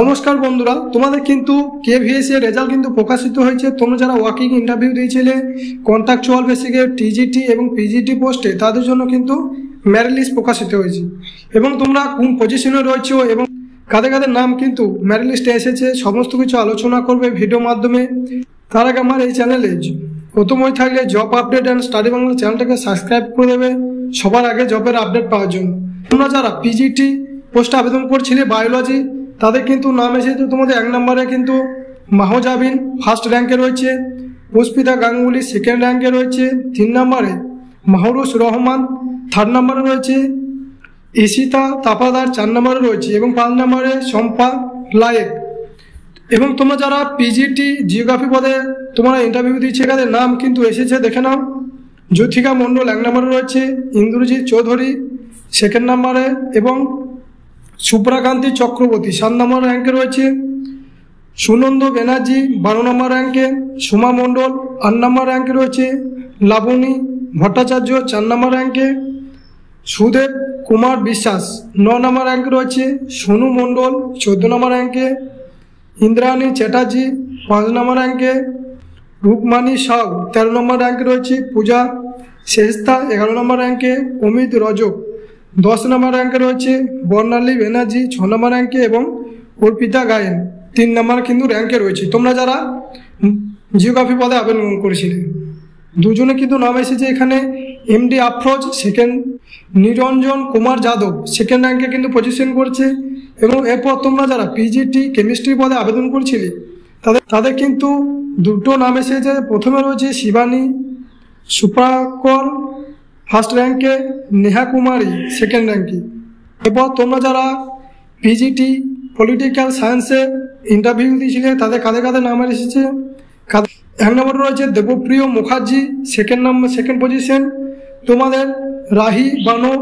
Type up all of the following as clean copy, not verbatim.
নমস্কার বন্ধুরা, তোমাদের কিন্তু কেভিএস এর রেজাল্ট কিন্তু প্রকাশিত হয়েছে। তোমরা যারা ওয়ার্কিং ইন্টারভিউ দিয়েছিলে কন্ট্রাকচুয়াল বেসিকে টিজিটি এবং পিজিটি পোস্টে, তাদের জন্য কিন্তু মেরিট লিস্ট প্রকাশিত হয়েছে এবং তোমরা কোন পজিশনে রয়েছো এবং কাদের কাদের নাম কিন্তু মেরিট লিস্টে এসেছে সমস্ত কিছু আলোচনা করবে ভিডিওর মাধ্যমে। তার আগে আমার এই চ্যানেলে প্রথম হয়ে থাকলে job update and study Bangla চ্যানেলটাকে সাবস্ক্রাইব করে দেবে সবার আগে জবের আপডেট পাওয়ার জন্য। তোমরা যারা পিজিটি পোস্টে আবেদন করছিলে বায়োলজি, তাদের কিন্তু নাম এসেছে তোমাদের 1 নম্বরে কিন্তু মাহজাবিন ফার্স্ট র্যাঙ্কে রয়েছে, পুষ্পিতা গাঙ্গুলি সেকেন্ড র্যাঙ্কে রয়েছে, 3 নম্বরে মাহরুস রহমান 3rd নম্বরে রয়েছে, ইশিতা তাপাদার 4 নম্বরে রয়েছে এবং 5 নম্বরে শম্পা লায়েক। এবং তোমরা যারা পিজিটি জিওগ্রাফি পদে তোমরা ইন্টারভিউ দিচ্ছে, তাদের নাম কিন্তু এসেছে দেখে নাও। জ্যোতিকা মণ্ডল 1 নম্বরে রয়েছে, ইন্দ্রজিৎ চৌধুরী 2nd নম্বরে এবং সুপ্রাকান্তি চক্রবর্তী 7 নম্বর র্যাঙ্কে রয়েছে, সুনন্দ ব্যানার্জি 12 নম্বর র্যাঙ্কে, সুমা মণ্ডল 8 নম্বর র্যাঙ্কে রয়েছে, লাবণী ভট্টাচার্য 4 নম্বর র্যাঙ্কে, সুদেব কুমার বিশ্বাস 9 নম্বর র্যাঙ্কে রয়েছে, সোনু মণ্ডল 14 নম্বর র্যাঙ্কে, ইন্দ্রাণী চ্যাটার্জি 5 নম্বর র্যাঙ্কে, রূপমানী সাউ 13 নম্বর র্যাঙ্কে রয়েছে, পূজা শেষতা 11 নম্বর র্যাঙ্কে, অমিত রজক 10 নম্বর র্যাঙ্কে রয়েছে, বর্ণালী ব্যানার্জি 6 নম্বর র্যাঙ্কে এবং অর্পিতা গায়েন 3 নম্বর কিন্তু র্যাঙ্কে রয়েছে। তোমরা যারা জিওগ্রাফি পদে আবেদন করেছিলে, দুজনে কিন্তু নাম এসেছে এখানে। এমডি আফরোজ 2nd, নিরঞ্জন কুমার যাদব 2nd র্যাঙ্কে কিন্তু পজিশন করছে। এবং এরপর তোমরা যারা পিজিটি কেমিস্ট্রি পদে আবেদন করছিলে, তাদের কিন্তু দুটো নাম এসেছে। প্রথমে রয়েছে শিবানী সুপাকর ফার্স্ট র্যাঙ্কে, নেহা কুমারী 2nd র্যাঙ্কে। এরপর তোমরা যারা পিজিটি পলিটিক্যাল সায়েন্সে ইন্টারভিউ দিয়েছিলে, তাদের কাদের কাদের নাম এসেছে। 1 নম্বরে রয়েছে দেবপ্রিয় মুখার্জি 2nd পজিশন, তোমাদের রাহি বানো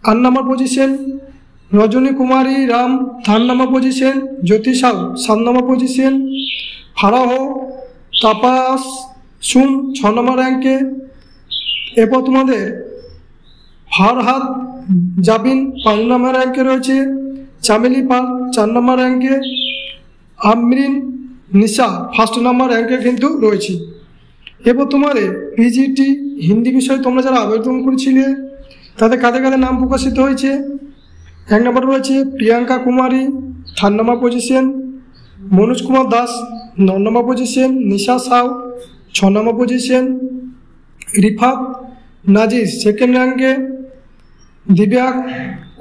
8 নম্বর পজিশন, রজনী কুমারী রাম 3rd নম্বর পজিশন, জ্যোতি সাউ 7 নম্বর পজিশন, ফারাহ তাপাস সুম 6 নম্বর র্যাঙ্কে। এরপর তোমাদের ফারহাদ জাবিন 5 নম্বর র্যাঙ্কে রয়েছে, চামেলি পাল 4 নম্বর র্যাঙ্কে, আমরিন নিশা 1st নম্বর র্যাঙ্কে কিন্তু রয়েছে। এরপর তোমাদের পিজিটি হিন্দি বিষয়ে তোমরা যারা আবেদন করেছিলে, তাদের কাদের কাদের নাম প্রকাশিত হয়েছে। 1 নম্বরে রয়েছে প্রিয়াঙ্কা কুমারী 3rd নম্বর পজিশন, মনোজ কুমার দাস 9 নম্বর পজিশন, নিশা সাউ 6 নম্বর পজিশন, রিফাত নাজির 2nd র্যাঙ্কে, দিব্যা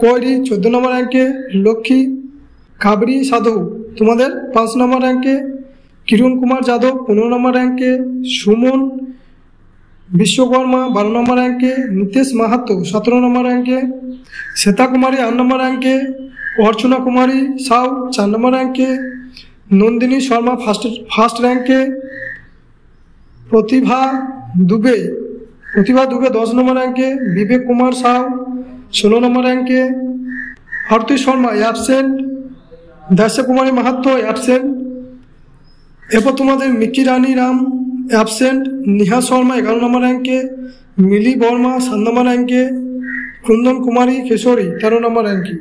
কৈরি 14 নম্বর র্যাঙ্কে, লক্ষ্মী কাবরি সাধু তোমাদের 5 নম্বর র্যাঙ্কে, কিরণ কুমার যাদব 15 নম্বর র্যাঙ্কে, সুমন বিশ্বকর্মা 12 নম্বর র্যাঙ্কে, নীতেশ মাহাতো 17 নম্বর র্যাঙ্কে, শ্বেতা কুমারী 8 নম্বর র্যাঙ্কে, অর্চনা কুমারী সাউ 4 নম্বর র্যাঙ্কে, নন্দিনী শর্মা ফার্স্ট র্যাঙ্কে, প্রতিভা দুবে 10 নম্বর র্যাঙ্কে, বিবেক কুমার সাউ 16 নম্বর র্যাঙ্কে, আরতি শর্মা অ্যাবসেন্ট, দাস্য কুমারী মাহাতো অ্যাবসেন্ট। এরপর তোমাদের মিকি রানী রাম অ্যাবসেন্ট, নেহা শর্মা 11 নম্বর র্যাঙ্কে, মিলি বর্মা 7 নম্বর র্যাঙ্কে, কুন্দন কুমারী কেশরী 13 নম্বর র্যাঙ্কে।